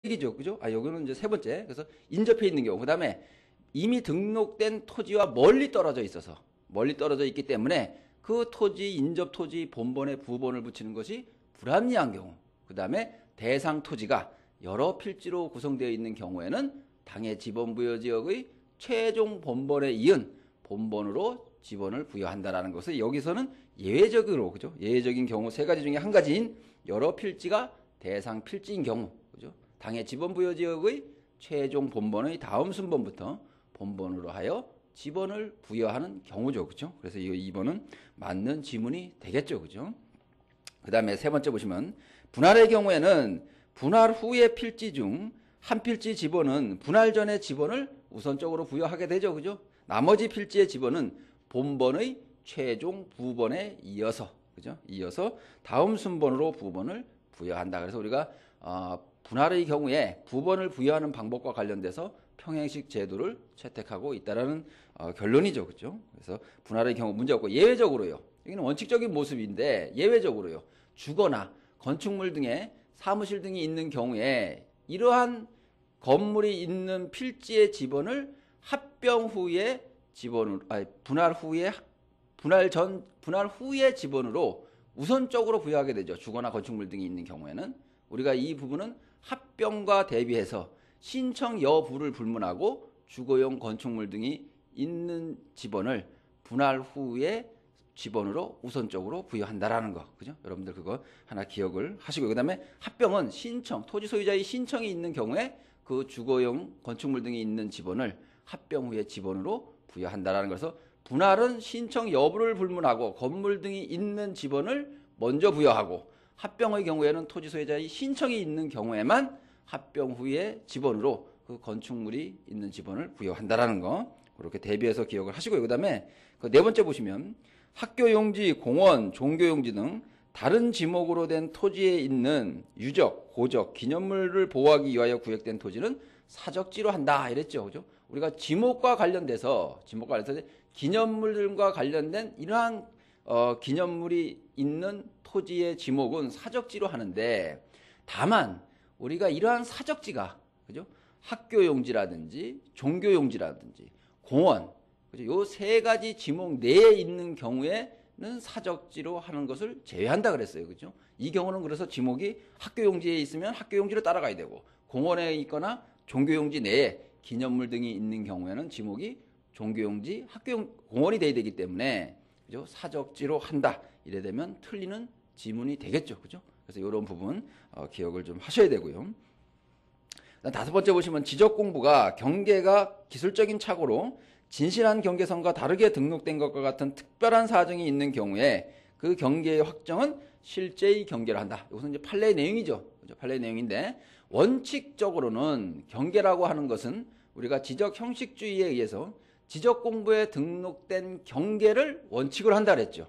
얘기죠. 그죠? 여기는 이제 세 번째. 그래서 인접해 있는 경우. 그 다음에 이미 등록된 토지와 멀리 떨어져 있기 때문에 그 토지, 인접 토지 본번에 부번을 붙이는 것이 불합리한 경우. 그 다음에 대상 토지가 여러 필지로 구성되어 있는 경우에는 당해 지번부여지역의 최종 본번에 이은 본번으로 지번을 부여한다라는 것을 여기서는 예외적으로, 그죠? 예외적인 경우 세 가지 중에 한 가지인 여러 필지가 대상 필지인 경우, 그죠? 당해 지번부여지역의 최종 본번의 다음 순번부터 본번으로 하여 지번을 부여하는 경우죠, 그죠? 그래서 이 2번은 맞는 지문이 되겠죠, 그죠? 그 다음에 세 번째 보시면 분할의 경우에는 분할 후의 필지 중 한 필지 지번은 분할 전의 지번을 우선적으로 부여하게 되죠, 그죠? 나머지 필지의 지번은 본번의 최종 부번에 이어서, 그죠? 이어서 다음 순번으로 부번을 부여한다. 그래서 우리가 분할의 경우에 부번을 부여하는 방법과 관련돼서 평행식 제도를 채택하고 있다라는 결론이죠, 그죠? 그래서 분할의 경우 문제 없고 예외적으로요. 여기는 원칙적인 모습인데 예외적으로요. 주거나 건축물 등의 사무실 등이 있는 경우에 이러한 건물이 있는 필지의 지번을 합병 후에 분할 후의 지번으로 우선적으로 부여하게 되죠. 주거나 건축물 등이 있는 경우에는 우리가 이 부분은 합병과 대비해서 신청 여부를 불문하고 주거용 건축물 등이 있는 지번을 분할 후에 지번으로 우선적으로 부여한다라는 거, 그죠? 여러분들 그거 하나 기억을 하시고, 그 다음에 합병은 토지 소유자의 신청이 있는 경우에 그 주거용 건축물 등이 있는 지번을 합병 후에 지번으로 부여한다라는 것에서 분할은 신청 여부를 불문하고 건물 등이 있는 지번을 먼저 부여하고 합병의 경우에는 토지 소유자의 신청이 있는 경우에만 합병 후에 지번으로 그 건축물이 있는 지번을 부여한다라는 거 그렇게 대비해서 기억을 하시고요. 그 다음에 그 네 번째 보시면 학교용지, 공원, 종교용지 등 다른 지목으로 된 토지에 있는 유적, 고적, 기념물을 보호하기 위하여 구역된 토지는 사적지로 한다 이랬죠, 그죠? 우리가 지목과 관련돼서 기념물들과 관련된 이러한 기념물이 있는 토지의 지목은 사적지로 하는데, 다만 우리가 이러한 사적지가, 그죠? 학교용지라든지 종교용지라든지 공원, 그죠? 요 세 가지 지목 내에 있는 경우에는 사적지로 하는 것을 제외한다 그랬어요, 그죠? 이 경우는 그래서 지목이 학교용지에 있으면 학교용지로 따라가야 되고, 공원에 있거나 종교용지 내에 기념물 등이 있는 경우에는 지목이 종교용지, 공원이 돼야 되기 때문에, 그죠? 사적지로 한다. 이래 되면 틀리는 지문이 되겠죠, 그죠? 그래서 이런 부분 기억을 좀 하셔야 되고요. 다섯 번째 보시면 지적 공부가 경계가 기술적인 착오로 진실한 경계선과 다르게 등록된 것과 같은 특별한 사정이 있는 경우에 그 경계의 확정은 실제의 경계를 한다. 이것은 이제 판례의 내용이죠. 그죠? 판례의 내용인데, 원칙적으로는 경계라고 하는 것은 우리가 지적 형식주의에 의해서 지적 공부에 등록된 경계를 원칙으로 한다 그랬죠.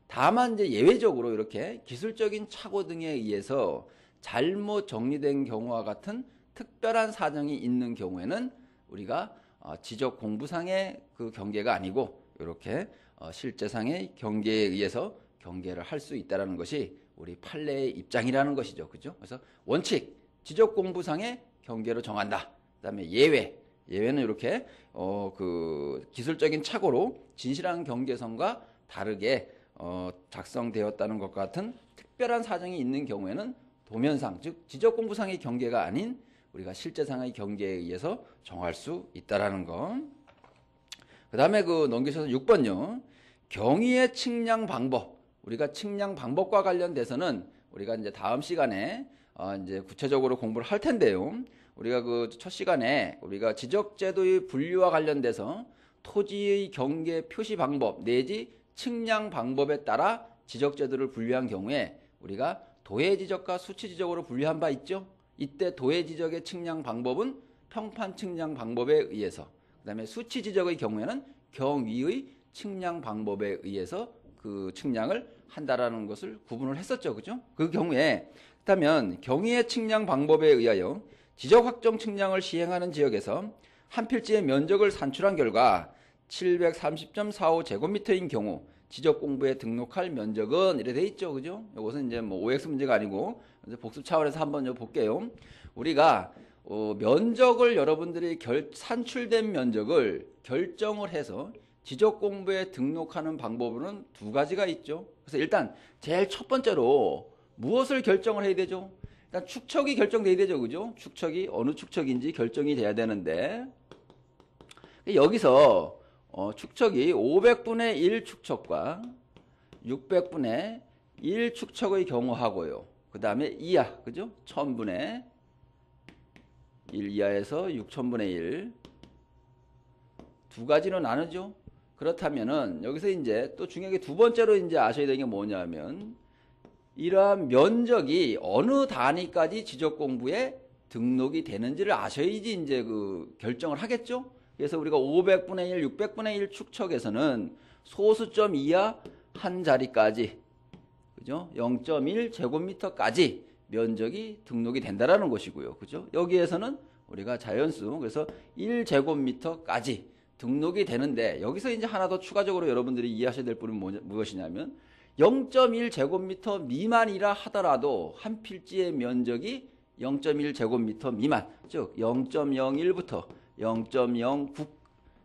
다만 이제 예외적으로 이렇게 기술적인 착오 등에 의해서 잘못 정리된 경우와 같은 특별한 사정이 있는 경우에는 우리가 지적 공부상의 그 경계가 아니고 이렇게 실제상의 경계에 의해서 경계를 할 수 있다는 것이 우리 판례의 입장이라는 것이죠, 그죠? 그래서 원칙 지적 공부상의 경계로 정한다. 그다음에 예외는 이렇게 그 기술적인 착오로 진실한 경계선과 다르게 작성되었다는 것 같은 특별한 사정이 있는 경우에는 도면상, 즉 지적 공부상의 경계가 아닌 우리가 실제상의 경계에 의해서 정할 수 있다라는 거. 그 다음에 넘기셔서 6번요. 경위의 측량 방법. 우리가 측량 방법과 관련돼서는 우리가 이제 다음 시간에 이제 구체적으로 공부를 할 텐데요. 우리가 첫 시간에 우리가 지적제도의 분류와 관련돼서 토지의 경계 표시 방법 내지 측량 방법에 따라 지적제도를 분류한 경우에 우리가 도해지적과 수치지적으로 분류한 바 있죠. 이때 도해지적의 측량 방법은 평판 측량 방법에 의해서, 그 다음에 수치지적의 경우에는 경위의 측량 방법에 의해서 그 측량을 한다라는 것을 구분을 했었죠, 그죠? 그 경우에 그렇다면 경위의 측량 방법에 의하여 지적 확정 측량을 시행하는 지역에서 한 필지의 면적을 산출한 결과 730.45제곱미터인 경우 지적 공부에 등록할 면적은 이래 돼 있죠, 그죠? 이것은 이제 OX 문제가 아니고 복습 차원에서 한번 볼게요. 우리가 면적을 여러분들이 산출된 면적을 결정을 해서 지적 공부에 등록하는 방법으로는 두 가지가 있죠. 그래서 일단 제일 첫 번째로 무엇을 결정을 해야 되죠? 일단 축척이 결정돼야 되죠. 그죠? 축척이 어느 축척인지 결정이 돼야 되는데 여기서 축척이 500분의 1 축척과 600분의 1 축척의 경우하고요. 그 다음에 이하, 그죠? 1000분의 1 이하에서 6000분의 1 두 가지로 나누죠. 그렇다면은 여기서 이제 또 중요하게 두 번째로 이제 아셔야 되는 게 뭐냐면 이러한 면적이 어느 단위까지 지적 공부에 등록이 되는지를 아셔야지 이제 그 결정을 하겠죠. 그래서 우리가 500분의 1, 600분의 1 축척에서는 소수점 이하 한 자리까지, 그죠? 0.1 제곱미터까지 면적이 등록이 된다라는 것이고요. 그죠? 여기에서는 우리가 자연수, 그래서 1제곱미터까지 등록이 되는데 여기서 이제 하나 더 추가적으로 여러분들이 이해하셔야 될 부분은 무엇이냐면 0.1 제곱미터 미만이라 하더라도 한 필지의 면적이 0.1 제곱미터 미만, 즉 0.01부터 0.09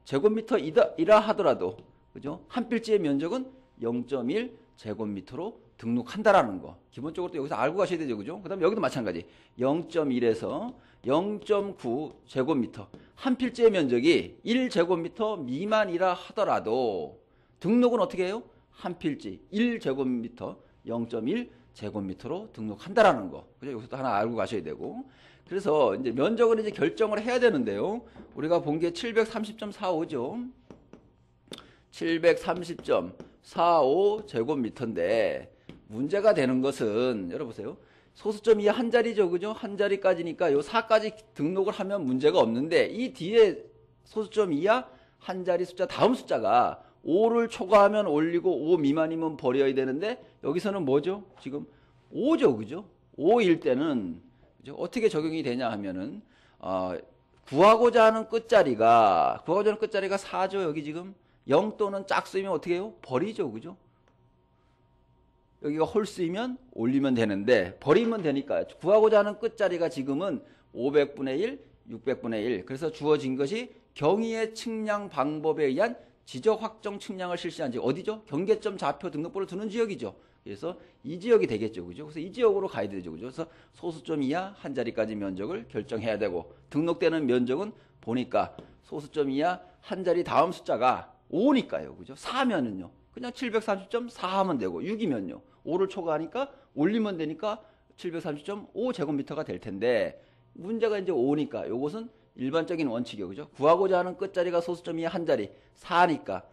제곱미터이라 하더라도, 그죠? 한 필지의 면적은 0.1 제곱미터로 등록한다라는 거. 기본적으로 또 여기서 알고 가셔야 되죠, 그죠? 그다음 여기도 마찬가지. 0.1에서 0.9 제곱미터. 한 필지의 면적이 1 제곱미터 미만이라 하더라도 등록은 어떻게 해요? 한 필지 1 제곱미터 0.1 제곱미터로 등록한다라는 거. 그죠? 여기서도 하나 알고 가셔야 되고. 그래서 이제 면적을 이제 결정을 해야 되는데요. 우리가 본 게 730.45죠. 730.45 제곱미터인데 문제가 되는 것은 여러분 보세요. 소수점 이하 한 자리죠. 그죠? 한 자리까지니까 요 4까지 등록을 하면 문제가 없는데 이 뒤에 소수점 이하 한 자리 숫자 다음 숫자가 5를 초과하면 올리고 5 미만이면 버려야 되는데 여기서는 뭐죠? 지금 5죠. 그죠? 5일 때는 그죠? 어떻게 적용이 되냐 하면은 구하고자 하는 끝자리가 4죠. 여기 지금 0 또는 짝수이면 어떻게 해요? 버리죠. 그죠? 여기가 홀수이면 올리면 되는데 버리면 되니까 구하고자 하는 끝자리가 지금은 500분의 1, 600분의 1. 그래서 주어진 것이 경위의 측량 방법에 의한 지적 확정 측량을 실시한 지역 어디죠? 경계점 좌표 등록부를 두는 지역이죠. 그래서 이 지역이 되겠죠. 그죠? 그래서 이 지역으로 가야 되죠. 그죠? 그래서 소수점 이하 한 자리까지 면적을 결정해야 되고 등록되는 면적은 보니까 소수점 이하 한 자리 다음 숫자가 5니까요. 그죠? 4면은요. 그냥 730.4 하면 되고 6이면요. 5를 초과하니까 올리면 되니까 730.5 제곱미터가 될 텐데 문제가 이제 5니까 요것은 일반적인 원칙이요. 그죠? 구하고자 하는 끝자리가 소수점 이하 한 자리 4니까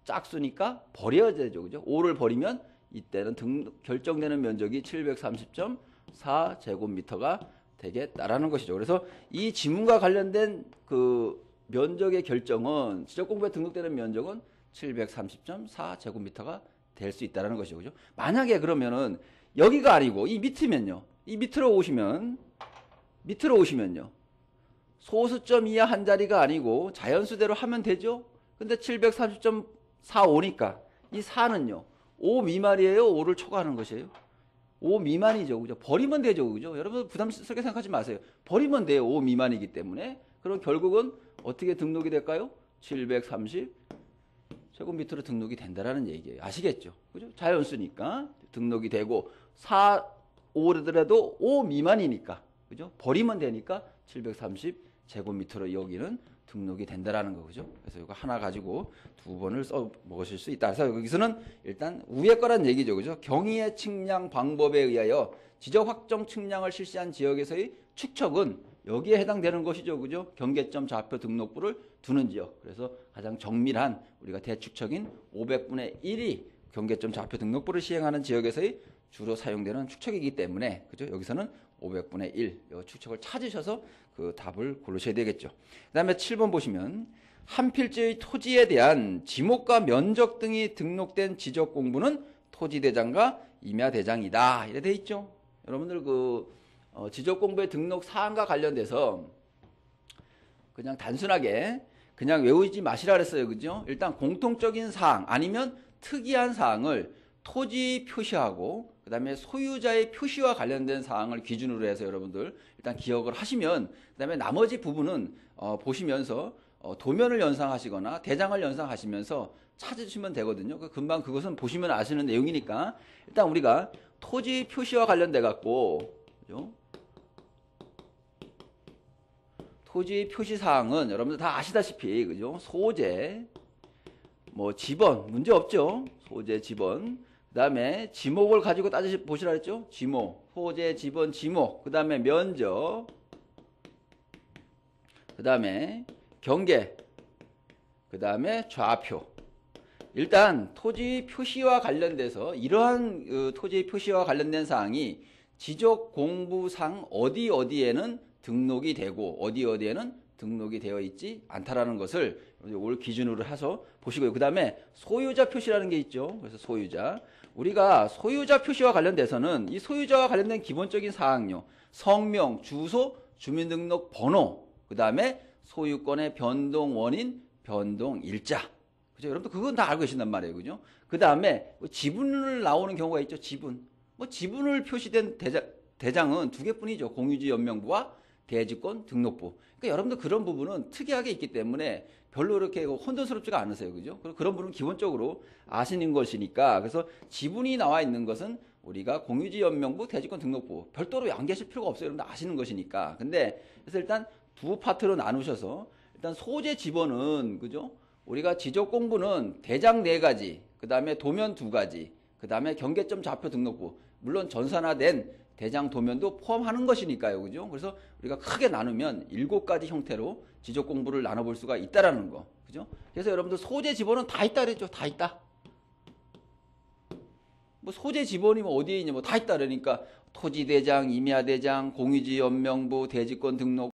짝수니까 버려야 되죠. 그죠? 5를 버리면 이때는 결정되는 면적이 730.4 제곱미터가 되겠다라는 것이죠. 그래서 이 지문과 관련된 그 면적의 결정은 지적공부에 등록되는 면적은 730.4 제곱미터가 될 수 있다는 것이죠. 그죠? 만약에 그러면은 여기가 아니고 이 밑이면요. 이 밑으로 오시면요. 소수점 이하 한 자리가 아니고 자연수대로 하면 되죠. 근데 730.45니까 이 4는요. 5 미만이에요? 5를 초과하는 것이에요? 5 미만이죠. 그죠? 버리면 되죠. 그죠? 여러분 부담스럽게 생각하지 마세요. 버리면 돼요. 5 미만이기 때문에. 그럼 결국은 어떻게 등록이 될까요? 730 제곱미터로 등록이 된다라는 얘기예요. 아시겠죠? 그죠? 자연수니까 등록이 되고 4, 5라도 5 미만이니까 그죠? 버리면 되니까 730 제곱미터로 여기는 등록이 된다라는 거죠. 그래서 이거 하나 가지고 두 번을 써 먹으실 수 있다. 그래서 여기서는 일단 위에 거란 얘기죠. 그죠? 경위의 측량 방법에 의하여 지적 확정 측량을 실시한 지역에서의 축척은 여기에 해당되는 것이죠. 그죠? 경계점 좌표 등록부를 두는 지역. 그래서 가장 정밀한 우리가 대축척인 500분의 1이 경계점 좌표 등록부를 시행하는 지역에서의 주로 사용되는 축척이기 때문에 그죠? 여기서는 500분의 1 축척을 찾으셔서 그 답을 고르셔야 되겠죠. 그 다음에 7번 보시면 한 필지의 토지에 대한 지목과 면적 등이 등록된 지적 공부는 토지대장과 임야대장이다. 이래 돼 있죠. 여러분들 지적 공부의 등록 사항과 관련돼서 그냥 단순하게 그냥 외우지 마시라 그랬어요. 그죠? 일단 공통적인 사항 아니면 특이한 사항을 토지 표시하고 그 다음에 소유자의 표시와 관련된 사항을 기준으로 해서 여러분들 일단 기억을 하시면, 그 다음에 나머지 부분은 보시면서 도면을 연상하시거나 대장을 연상하시면서 찾으시면 되거든요. 금방 그것은 보시면 아시는 내용이니까 일단 우리가 토지 표시와 관련돼 갖고, 그죠? 토지 표시 사항은 여러분들 다 아시다시피, 그죠? 소재, 뭐 지번 문제 없죠. 소재, 지번. 그다음에 지목을 가지고 보시라 했죠. 지목, 소재, 지번, 지목. 그다음에 면적. 그다음에 경계. 그다음에 좌표. 일단 토지 표시와 관련돼서 이러한 토지 표시와 관련된 사항이 지적 공부상 어디에는 등록이 되고 어디에는 등록이 되어 있지 않다라는 것을 올 기준으로 해서 보시고요. 그 다음에 소유자 표시라는 게 있죠. 그래서 소유자. 우리가 소유자 표시와 관련돼서는 이 소유자와 관련된 기본적인 사항요. 성명, 주소, 주민등록번호, 그 다음에 소유권의 변동 원인, 변동 일자. 그죠? 여러분들 그건 다 알고 계신단 말이에요. 그죠? 그 다음에 지분을 나오는 경우가 있죠. 지분. 뭐 지분을 표시된 대장은 두 개뿐이죠. 공유지 연명부와 대지권 등록부. 그러니까 여러분들 그런 부분은 특이하게 있기 때문에 별로 이렇게 혼돈스럽지가 않으세요. 그죠? 그런 부분은 기본적으로 아시는 것이니까. 그래서 지분이 나와 있는 것은 우리가 공유지 연명부, 대지권 등록부 별도로 양기하실 필요가 없어요. 여러분들 아시는 것이니까. 근데 그래서 일단 두 파트로 나누셔서 일단 소재 지번은, 그죠? 우리가 지적 공부는 대장 4가지, 그 다음에 도면 2가지, 그 다음에 경계점 좌표 등록부, 물론 전산화된 대장 도면도 포함하는 것이니까요. 그죠? 그래서 우리가 크게 나누면 7가지 형태로 지적 공부를 나눠볼 수가 있다라는 거. 그죠? 그래서 여러분들 소재 지번은 다 있다 그랬죠? 다 있다. 뭐 소재 지번이 뭐 어디에 있냐? 뭐 다 있다 그러니까 토지대장, 임야대장, 공유지 연명부, 대지권 등록